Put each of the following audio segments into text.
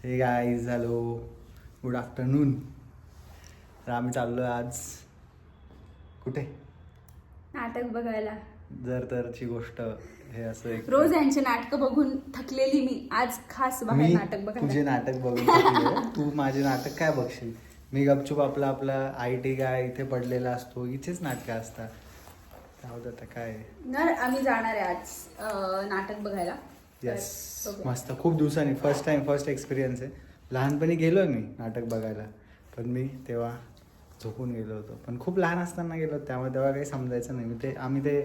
हे guys hello good afternoon. तर आम्ही चाललो आज कुठे नाटक बघायला. जर तरची गोष्ट हे असं एक रोज यांचे नाटक बघून थकलेली मी आज खास बाहेर नाटक मी बघायला. तुझे नाटक बघून थकले. तू माझे नाटक काय बघशील. मी गपचूप आपला IT काय इथे पडलेला असतो, इथेच नाटकं असतात. त्यावर आता काय ना आम्ही जाणार आहे आज नाटक बघायला. येस बघूया. मस्त. खूप दिवसांनी फर्स्ट एक्सपिरियन्स आहे. लहानपणी गेलोय मी नाटक बघायला, पण मी तेव्हा झोपून गेलो होतो. पण खूप लहान असताना गेलो, त्यामुळे तेव्हा काही समजायचं नाही. आम्ही ते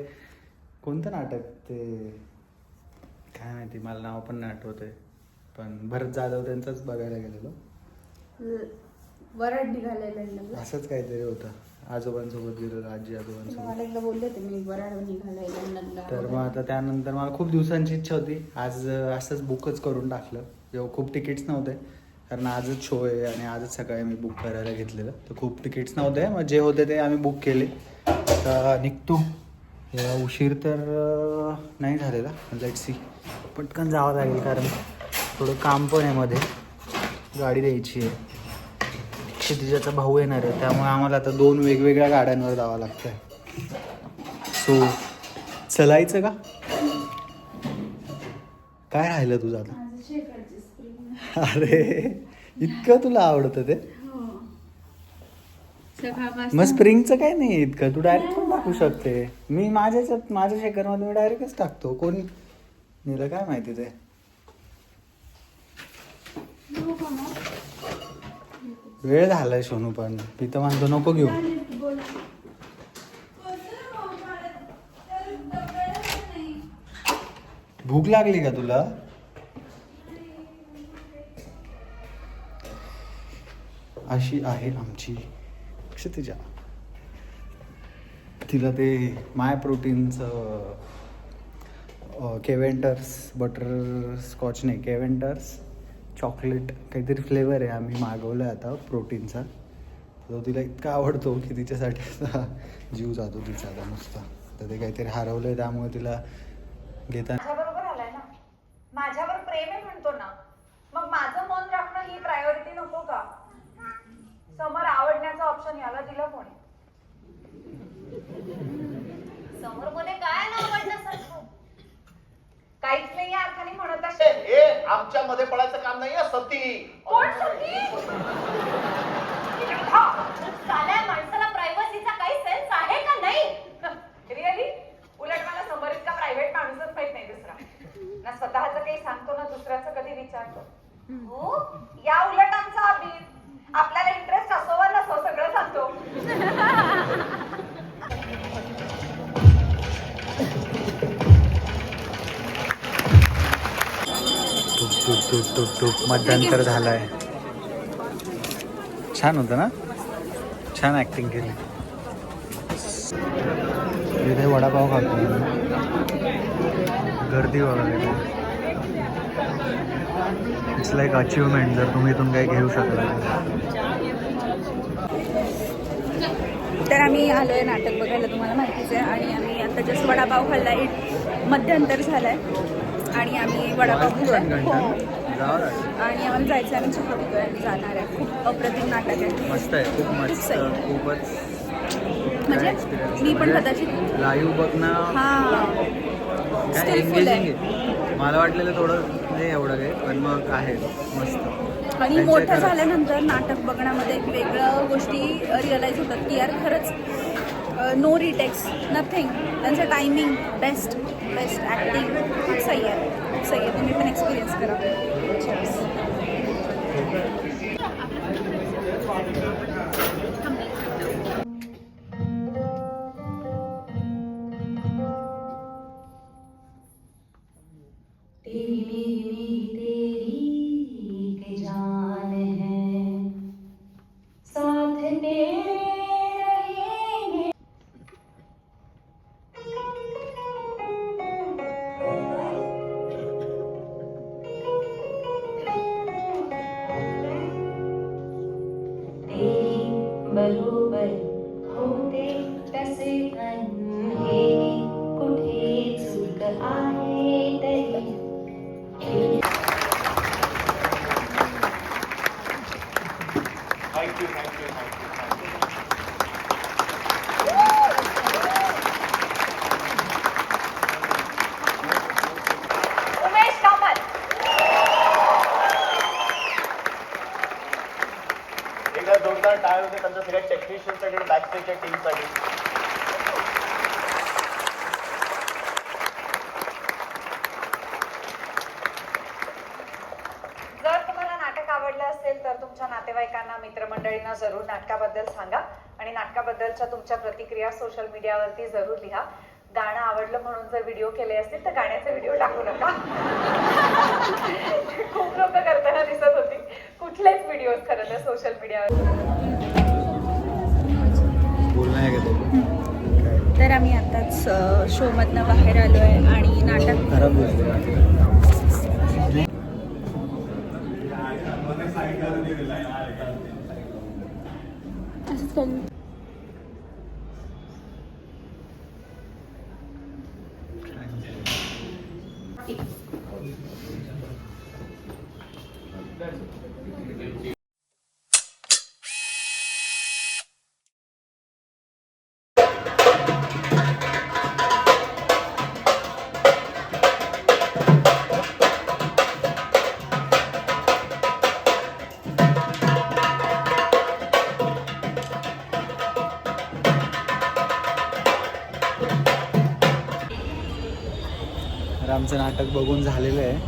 कोणतं नाटक ते काय माहिती, मला नाव पण नाही आठवत आहे, पण भरत जाधव त्यांचंच बघायला गेलेलो. वराड निघालाय लंडनला. असंच काहीतरी होतं. आजोबांसोबत गेलेलो, आजी आजोबांसोबत. मला एकदा बोलले होते मी वराड निघालाय लंडनला. तर मग आता त्यानंतर मला खूप दिवसांची इच्छा होती. आज असंच बुकच करून टाकलं. जेव्हा खूप तिकीट्स नव्हते, कारण आजच शो आहे आणि आजच सकाळी मी बुक करायला घेतलेलं. तर खूप तिकीट्स नव्हते, मग जे होते ते आम्ही बुक केले. आता निघतो. उशीर तर नाही झालेला, लेट्स सी. पटकन जावं लागेल कारण थोडं काम पण आहे मध्ये. गाडी द्यायची आहे. क्षितिजाचा भाऊ येणार आहे, त्यामुळे आम्हाला आता 2 वेगवेगळ्या गाड्यांवर जावं लागतं आहे. सो चलायचं का काय राहिलं तुझं आता. अरे इतकं तुला आवडतं ते. मग स्प्रिंगचं काय नाही इतकं, तू डायरेक्ट पण टाकू शकते. मी माझ्या शेकरमध्ये मी डायरेक्टच टाकतो. कोण नेलं काय माहिती ते. वेळ झालाय सोनू, पण मी तर म्हणतो नको घेऊ. भूक लागली का तुला. अशी आहे आमची क्षितिजा. तिला ते माय प्रोटीनचं केव्हेंटर्स बटर स्कॉच नाही, केव्हेंटर्स चॉकलेट काहीतरी फ्लेवर आहे, आम्ही मागवलं आहे आता प्रोटीनचा. तो तिला इतका आवडतो की तिच्यासाठी असा जीव जातो तिचा आता नुसता. तर ते काहीतरी हरवलं आहे, त्यामुळे तिला घेता. माझ्याबरोबर आलाय ना, माझ्यावर प्रेम आहे म्हणतो ना, मग माझं मन राखणं ही प्रायोरिटी नको का. समोर आवडण्याचा ऑप्शन याला दिला कोणी. समोर कोणी काय ना आवडण्यासारखं काहीच नाही अर्थाने म्हणत असेल. हे आमच्या मध्ये पडायचं काम नाहीये सती. कोण सती. साल्या माणसाला प्रायव्हसीचा काही सेन्स आहे का नाही. रिअली उलट मला समोर इतका प्रायव्हेट माणूसच माहित नाही दुसरा. ना स्वतःचं काही सांगतो ना दुसऱ्याचं कधी विचारतो. हो या उलट आमचा अभित आपल्याला इंटरेस्ट असो वा नसो सगळं सांगतो. टूक मध्यंतर झालाय. छान होतं ना, छान ऍक्टिंग केली. इथे वडापाव खातो, गर्दी वगैरे. इट्स लाईक अचिव्हमेंट जर तुम्ही इथून काही घेऊ शकला. तर आम्ही आलो आहे नाटक बघायला, तुम्हाला माहितीच आहे. आणि आम्ही आता जस्ट वडापाव खाल्ला. मध्यंतर झालाय आणि आम्ही वडापाव खाल्ला. हो आणि आम्हाला जायचं आहे. आम्ही चहा पितोय आणि जाणार आहे. खूप अप्रतिम नाटक आहे. मस्त आहे, खूप मस्त, खूपच. म्हणजे मी पण कदाचित लाईव्ह बघणं काय एंगेजिंग आहे. मला वाटलेलं थोडं नाही एवढं काही, पण मग आहे मस्त. आणि मोठं झाल्यानंतर नाटक बघण्यामध्ये एक वेगळ्या गोष्टी रिअलाईज होतात की यार खरंच नो रिटेक्स नथिंग. त्यांचं टायमिंग बेस्ट ॲक्टिंग खूप सही आहे, खूप सही आहे. तुम्ही पण एक्सपिरियन्स करा. Thank you thank you thank you Umesh Kamat. एकदा जोरदार टाळ होते त्यांच्या सगळ्या टेक्निशियनसाठी बॅक स्टेजच्या टीमसाठी. जर तुम्हाला नाटक आवडलं असेल तर तुमच्या नातेवाईकांना मित्रमंडळींना जरूर नाटकाबद्दल सांगा आणि नाटकाबद्दलच्या तुमच्या प्रतिक्रिया सोशल मीडियावरती जरूर लिहा. गाणं आवडलं म्हणून जर व्हिडिओ केले असतील तर गाण्याचे व्हिडिओ टाकू नका. खूप लोक करताना दिसत होती. कुठलेच व्हिडिओ खरं तर सोशल मीडियावर. बोलणं आहे का ते तर आम्ही आताच शोमधनं बाहेर आलो आहे आणि नाटक खराब दिसते. असंच काही तर आमचं नाटक बघून झालेलं आहे.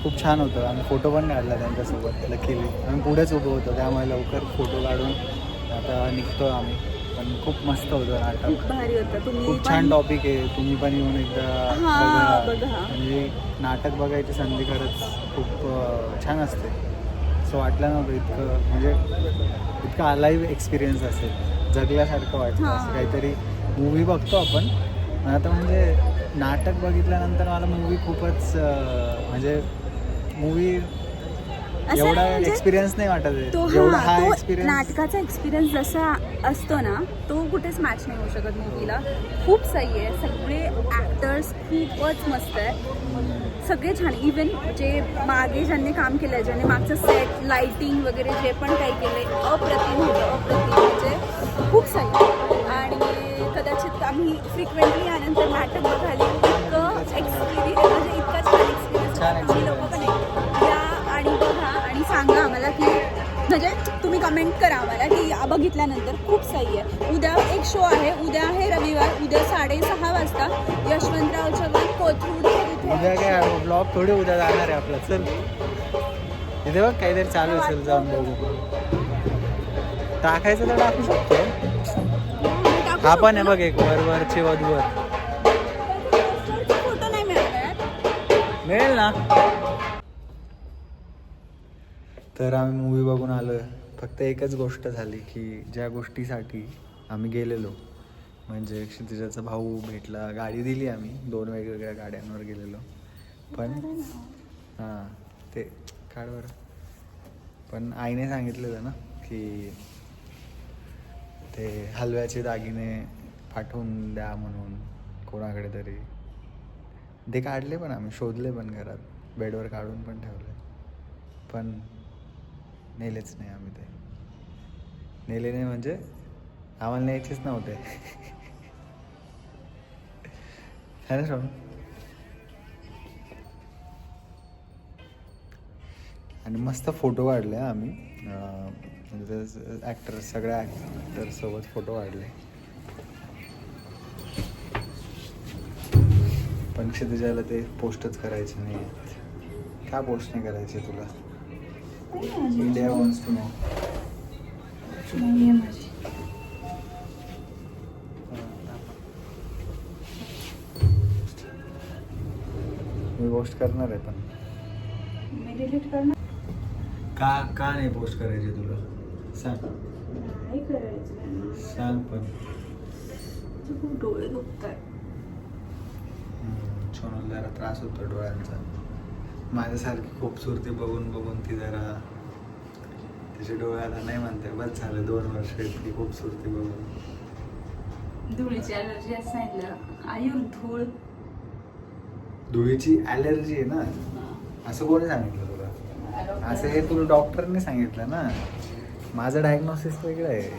खूप छान होतं. आम्ही फोटो पण काढला त्यांच्यासोबत लकीली. आम्ही पुढेच उभं होतो त्यामुळे लवकर फोटो काढून आता निघतो आम्ही. पण खूप मस्त होतं नाटक. खूप भारी होतं. तुम्ही खूप छान टॉपिक आहे. तुम्ही पण येऊन एकदा बघा. म्हणजे नाटक बघायची संधी खरंच खूप छान असते. असं वाटलं नव्हतं इतकं म्हणजे इतकं अलाइव्ह एक्सपिरियन्स असेल. जगल्यासारखं वाटतं. असं काहीतरी मूवी बघतो आपण आता म्हणजे नाटक बघितल्यानंतर मला मूवी खूपच म्हणजे मूवी एवढा म्हणजे एक्सपिरियन्स नाही वाटत आहे. तो जेवढा हा तो एक्सपिरियन्स नाटकाचा एक्सपिरियन्स जसा असतो ना तो कुठेच मॅच नाही होऊ शकत मूवीला. खूप सही आहे. सगळे ॲक्टर्स खूपच मस्त आहे. सगळे छान. इवन जे मागे ज्यांनी काम केलं आहे ज्यांनी मागचं सेट लाईटिंग वगैरे जे पण काही केलं अप्रतिम होतं. अप्रतिम म्हणजे खूप सही. आणि कदाचित आम्ही फ्रिक्वेंटली यानंतर नाटक बघायला इतकं एक्सपिरियन्स म्हणजे इतका छान एक्सपिरियन्स लोक पण या आणि बघा आणि सांगा आम्हाला की म्हणजे तुम्ही कमेंट करा आम्हाला की बघितल्यानंतर खूप सही आहे. उद्या एक शो आहे. उद्या आहे रविवार. उद्या 6:30 वाजता यशवंतरावच्या वर कोथरूड उद्या काय ब्लॉग थोडी उद्या जाणार आहे आपला. चल इथे बघ काहीतरी चालू असेल जाऊन बघू. टाकायचं तर टाकू शकतो. हा पण आहे बघ एक वरवरचे वधूवर फोटो नाही मिळाला मिळेल ना. तर आम्ही मूवी बघून आलो. फक्त एकच गोष्ट झाली की ज्या गोष्टीसाठी आम्ही गेलेलो म्हणजे क्षितिजाचा भाऊ भेटला. गाडी दिली आम्ही 2 वेगवेगळ्या गाड्यांवर गेलेलो. पण हां ते काढवर पण आईने सांगितलेलं ना की ते हलव्याचे दागिने पाठवून द्या म्हणून कोणाकडे तरी. ते काढले पण आम्ही शोधले पण घरात बेडवर काढून पण ठेवले. पण नेलेच नाही आम्ही. ते नेले नाही म्हणजे आम्हाला न्यायचेच नव्हते. है ना श्रवण. आणि मस्त फोटो काढले आम्ही म्हणजे ॲक्टर सगळ्या ॲक्टरसोबत फोटो काढले. पण क्षितिजाला ते पोस्टच करायचे नाही आहेत. का पोस्ट नाही करायचे तुला. India wants to know. मी पोस्ट करणार आहे पण मी डिलीट करणार का नाही पोस्ट करायचे तुला सांग. नाही करायचं. सांग पण. खूप डोळे दुखत आहे. सोनल जरा त्रास होतो डोळ्यांचा. माझ्यासारखी खूपसूरती बघून बघून ती जरा तिच्या डोळ्याला नाही म्हणते बस झालं 2 वर्ष इतकी खूपसूरती बघून. धुळीची अलर्जी असं सांगितलं. आयुर धूळ धुळीची ॲलर्जी आहे ना असं कोणी सांगितलं तुला. असं हे तुला डॉक्टरने सांगितलं ना माझं डायग्नोसिस वेगळं आहे.